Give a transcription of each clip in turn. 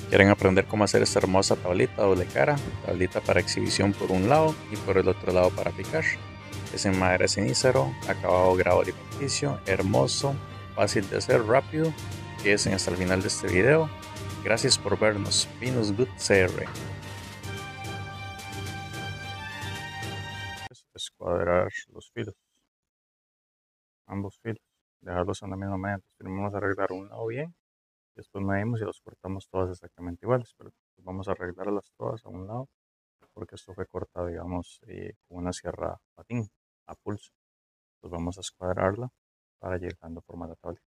Quieren aprender cómo hacer esta hermosa tablita doble cara, tablita para exhibición por un lado y por el otro lado para picar. Es en madera cenicero, acabado grado alimenticio, hermoso, fácil de hacer, rápido. Quédense hasta el final de este video. Gracias por vernos. Venus Good CR. Escuadrar los filos, ambos filos, dejarlos en la misma medida. Entonces, primero vamos a arreglar un lado bien, después medimos y los cortamos todas exactamente iguales, pero vamos a arreglarlas todas a un lado porque esto fue cortado, digamos, con una sierra patín a pulso. Entonces vamos a escuadrarla para llegar dando forma a la tablita.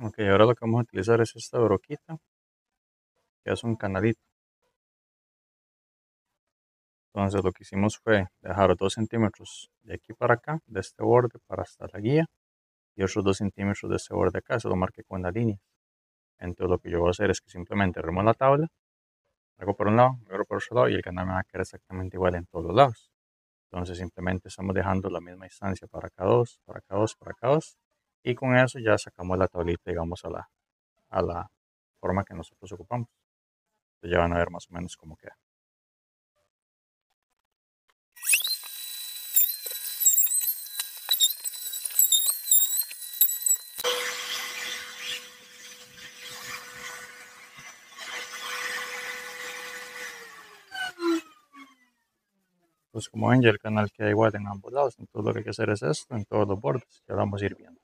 Ok, ahora lo que vamos a utilizar es esta broquita, que es un canalito. Entonces lo que hicimos fue dejar 2 centímetros de aquí para acá, de este borde para hasta la guía, y otros 2 centímetros de este borde acá, eso lo marqué con la línea. Entonces lo que yo voy a hacer es que simplemente remo la tabla, hago por un lado, hago por otro lado, y el canal me va a quedar exactamente igual en todos los lados. Entonces simplemente estamos dejando la misma distancia para acá 2, para acá 2, para acá 2, y con eso ya sacamos la tablita, digamos, a la forma que nosotros ocupamos. Entonces ya van a ver más o menos cómo queda. Pues como ven, ya el canal queda igual en ambos lados. Entonces lo que hay que hacer es esto en todos los bordes. Ya lo vamos a ir viendo.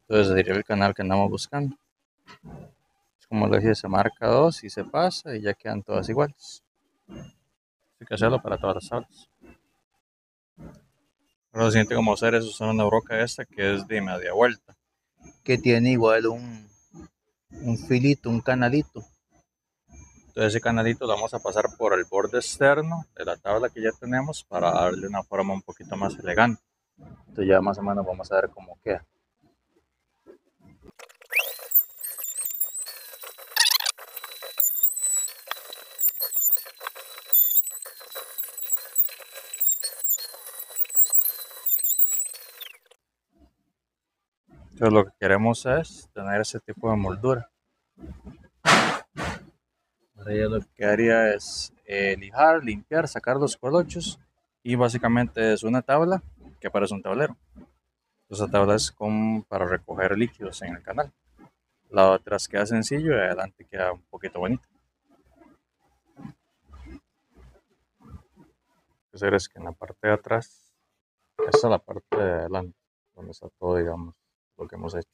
Entonces sería el canal que andamos buscando. Es como les dije, se marca 2 y se pasa y ya quedan todas iguales. Hay que hacerlo para todas las tablas. Ahora lo siguiente que vamos a hacer es usar una broca esta que es de media vuelta, que tiene igual un filito, un canalito. Entonces ese canalito lo vamos a pasar por el borde externo de la tabla que ya tenemos para darle una forma un poquito más elegante. Entonces ya más o menos vamos a ver cómo queda. Entonces lo que queremos es tener ese tipo de moldura. Ahora ya lo que haría es lijar, limpiar, sacar los colochos y básicamente es una tabla que parece un tablero. Esa tabla es como para recoger líquidos en el canal. La de atrás queda sencillo y adelante queda un poquito bonito. Lo que hacer es que en la parte de atrás, esta es la parte de adelante, donde está todo, digamos, lo que hemos hecho.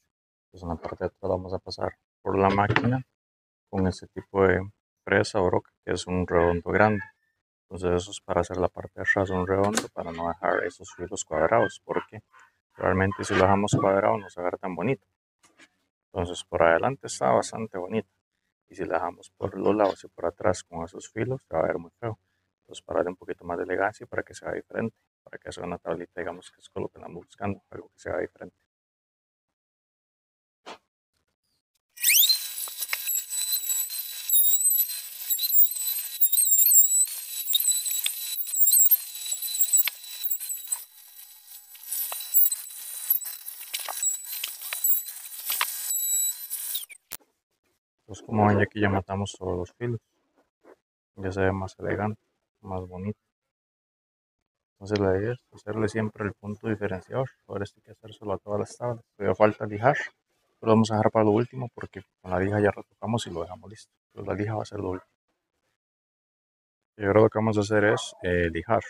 Entonces en la parte de atrás vamos a pasar por la máquina con este tipo de presa o broca, que es un redondo grande. Entonces eso es para hacer la parte de atrás un redondo, para no dejar esos filos cuadrados, porque realmente si lo dejamos cuadrado no se va a ver tan bonito. Entonces por adelante está bastante bonito. Y si la dejamos por los lados y por atrás con esos filos, se va a ver muy feo. Entonces, para darle un poquito más de elegancia y para que sea diferente, para que sea una tablita, digamos que es lo que andamos buscando, algo que sea diferente. Entonces, como ven, aquí ya matamos todos los filos, ya se ve más elegante, más bonito. Entonces, la idea es hacerle siempre el punto diferenciador. Ahora esto hay que hacérselo a todas las tablas. Todavía falta lijar, pero lo vamos a dejar para lo último porque con la lija ya retocamos y lo dejamos listo. Entonces, la lija va a ser lo último. Y ahora lo que vamos a hacer es lijar.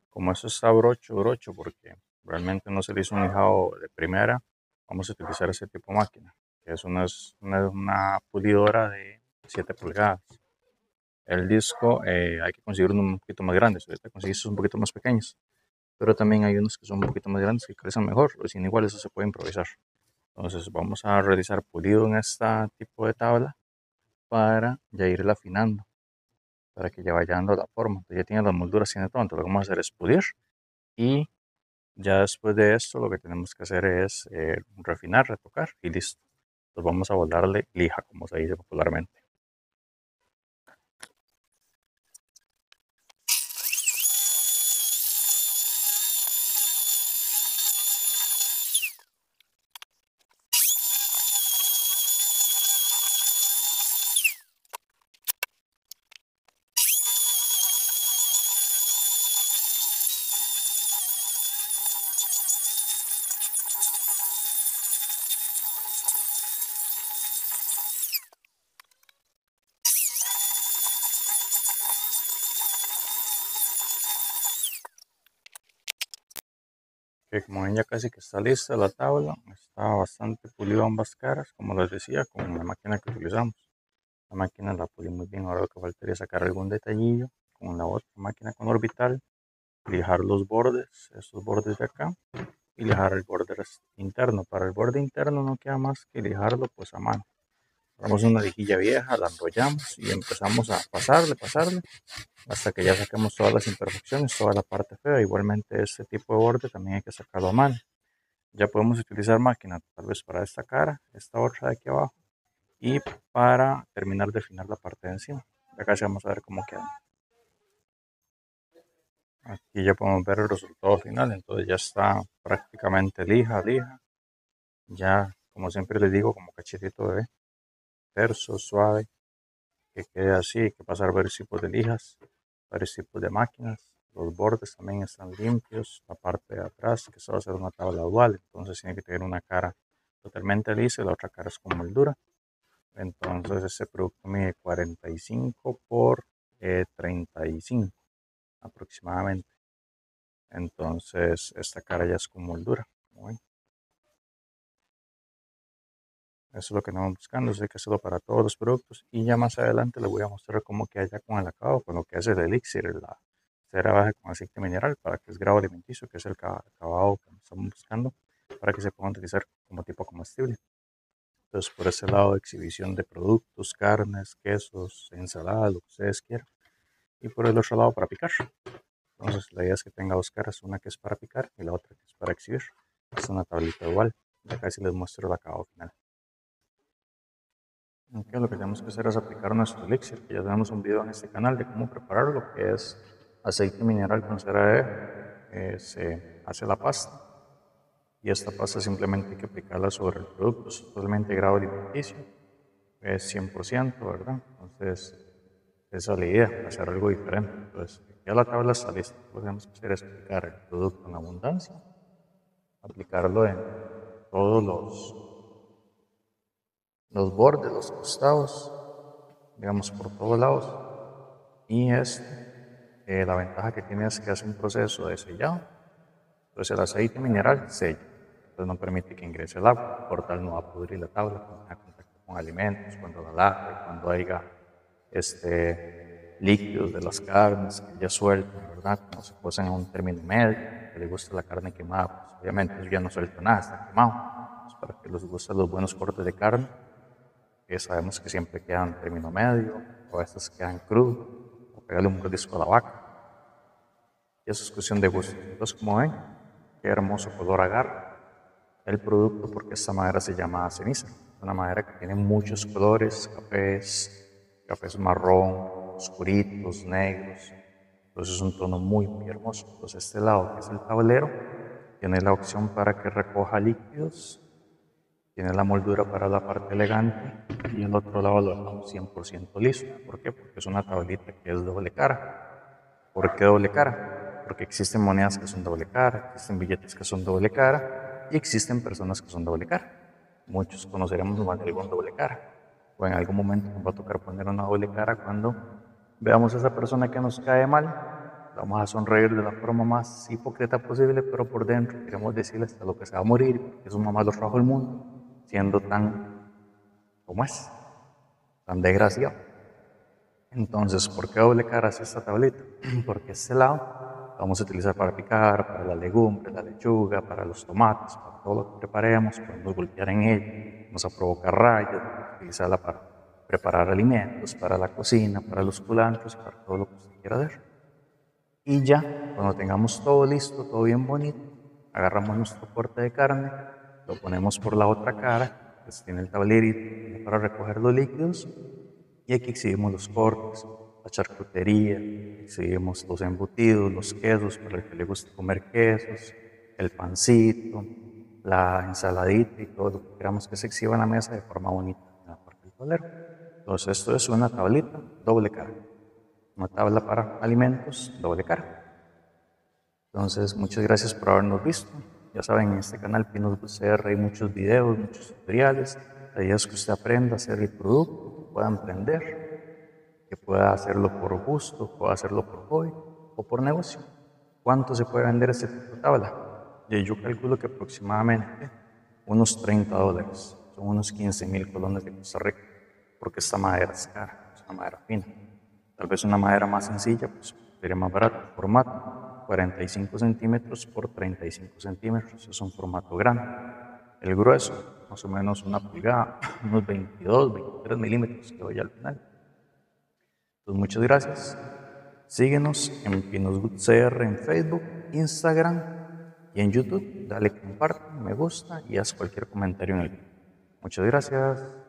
Como eso está brocho, porque realmente no se le hizo un lijado de primera, vamos a utilizar ese tipo de máquina, que es una pulidora de 7 pulgadas. El disco hay que conseguir uno un poquito más grande, ahorita conseguís un poquito más pequeños, pero también hay unos que son un poquito más grandes que crecen mejor, o sin igual eso se puede improvisar. Entonces vamos a realizar pulido en este tipo de tabla para ya irla afinando, para que ya vaya dando la forma. Entonces ya tiene las molduras, tiene todo, entonces lo que vamos a hacer es pulir y Ya después de esto lo que tenemos que hacer es refinar, retocar y listo. Entonces vamos a volarle lija, como se dice popularmente. Que como ven ya casi que está lista la tabla, está bastante pulido ambas caras, como les decía, con la máquina que utilizamos. La máquina la pulí muy bien, ahora lo que faltaría es sacar algún detallillo con la otra máquina con orbital, lijar los bordes, estos bordes de acá, y lijar el borde interno. Para el borde interno no queda más que lijarlo pues a mano. Agarramos una lijilla vieja, la enrollamos y empezamos a pasarle, hasta que ya saquemos todas las imperfecciones, toda la parte fea. Igualmente este tipo de borde también hay que sacarlo a mano. Ya podemos utilizar máquina tal vez para esta cara, esta otra de aquí abajo y para terminar de afinar la parte de encima. Acá sí vamos a ver cómo queda. Aquí ya podemos ver el resultado final, entonces ya está prácticamente lija. Ya, como siempre les digo, como cachetito de bebé, terso, suave, que quede así, hay que pasar varios tipos de lijas, varios tipos de máquinas. Los bordes también están limpios, la parte de atrás, que eso va a ser una tabla dual, entonces tiene que tener una cara totalmente lisa y la otra cara es con moldura. Entonces este producto mide 45 por 35 aproximadamente. Entonces esta cara ya es con moldura. Bueno, eso es lo que estamos buscando, eso hay que hacerlo para todos los productos y ya más adelante les voy a mostrar cómo queda ya con el acabado, con lo que es el elixir, la cera baja con aceite mineral para que es grado alimenticio, que es el acabado que estamos buscando para que se pueda utilizar como tipo comestible. Entonces por ese lado, exhibición de productos, carnes, quesos, ensaladas, lo que ustedes quieran. Y por el otro lado para picar. Entonces la idea es que tenga dos caras, una que es para picar y la otra que es para exhibir. Es una tablita igual. Y acá sí les muestro el acabado final. Ok, lo que tenemos que hacer es aplicar nuestro elixir, que ya tenemos un video en este canal de cómo prepararlo, que es aceite mineral con cera de se hace la pasta y esta pasta simplemente hay que aplicarla sobre el producto, es totalmente grado alimenticio, es 100%, ¿verdad? Entonces, esa es la idea, hacer algo diferente. Entonces, ya la tabla está lista, lo que tenemos que hacer es aplicar el producto en abundancia, aplicarlo en todos los bordes, los costados, digamos por todos lados. Y la ventaja que tiene es que hace un proceso de sellado. Entonces el aceite mineral sella, entonces no permite que ingrese el agua, por tal no va a pudrir la tabla cuando tenga contacto con alimentos, cuando la lave, cuando haya líquidos de las carnes que ya sueltan, ¿verdad? Cuando se cocen a un término medio, que le gusta la carne quemada, pues obviamente eso ya no suelta nada, está quemado. Pues para que les gusten los buenos cortes de carne, que sabemos que siempre quedan en término medio, o a veces quedan crudos, o pegarle un mordisco a la vaca. Y eso es cuestión de gusto. Entonces, como ven, qué hermoso color agarra el producto porque esta madera se llama ceniza. Es una madera que tiene muchos colores, cafés marrón, oscuritos, negros. Entonces es un tono muy hermoso. Entonces este lado, que es el tablero, tiene la opción para que recoja líquidos, tiene la moldura para la parte elegante y el otro lado lo dejamos 100% liso. ¿Por qué? Porque es una tablita que es doble cara. ¿Por qué doble cara? Porque existen monedas que son doble cara, existen billetes que son doble cara y existen personas que son doble cara. Muchos conoceremos más de algún doble cara. O en algún momento nos va a tocar poner una doble cara cuando veamos a esa persona que nos cae mal. Vamos a sonreír de la forma más hipócrita posible, pero por dentro queremos decirle hasta lo que se va a morir, porque su mamá lo trajo al mundo, siendo tan, como es, tan desgraciado. Entonces, ¿por qué doble cara es esta tablita? Porque este lado lo vamos a utilizar para picar, para las legumbres, la lechuga, para los tomates, para todo lo que preparemos, podemos golpear en ella, vamos a provocar rayos, utilizarla para preparar alimentos, para la cocina, para los culantros, para todo lo que usted quiera hacer. Y ya, cuando tengamos todo listo, todo bien bonito, agarramos nuestro corte de carne, lo ponemos por la otra cara, que tiene el tablerito para recoger los líquidos, y aquí exhibimos los cortes, la charcutería, exhibimos los embutidos, los quesos, para el que le gusta comer quesos, el pancito, la ensaladita y todo lo que queramos que se exhiba en la mesa de forma bonita en la parte del tablero. Entonces esto es una tablita doble cara, una tabla para alimentos doble cara. Entonces muchas gracias por habernos visto. Ya saben, en este canal Pinos CR hay muchos videos, muchos tutoriales. La idea es que usted aprenda a hacer el producto, que pueda emprender, que pueda hacerlo por gusto, pueda hacerlo por hobby o por negocio. ¿Cuánto se puede vender este tipo de tabla? Yo calculo que aproximadamente unos $30. Son unos 15,000 colones de Costa Rica, porque esta madera es cara, es una madera fina. Tal vez una madera más sencilla, pues sería más barato. Formato, 45 centímetros por 35 centímetros, es un formato grande. El grueso, más o menos una pulgada, unos 22, 23 milímetros que voy al final. Pues muchas gracias. Síguenos en Pinosgood CR en Facebook, Instagram y en YouTube. Dale comparte, me gusta y haz cualquier comentario en el video. Muchas gracias.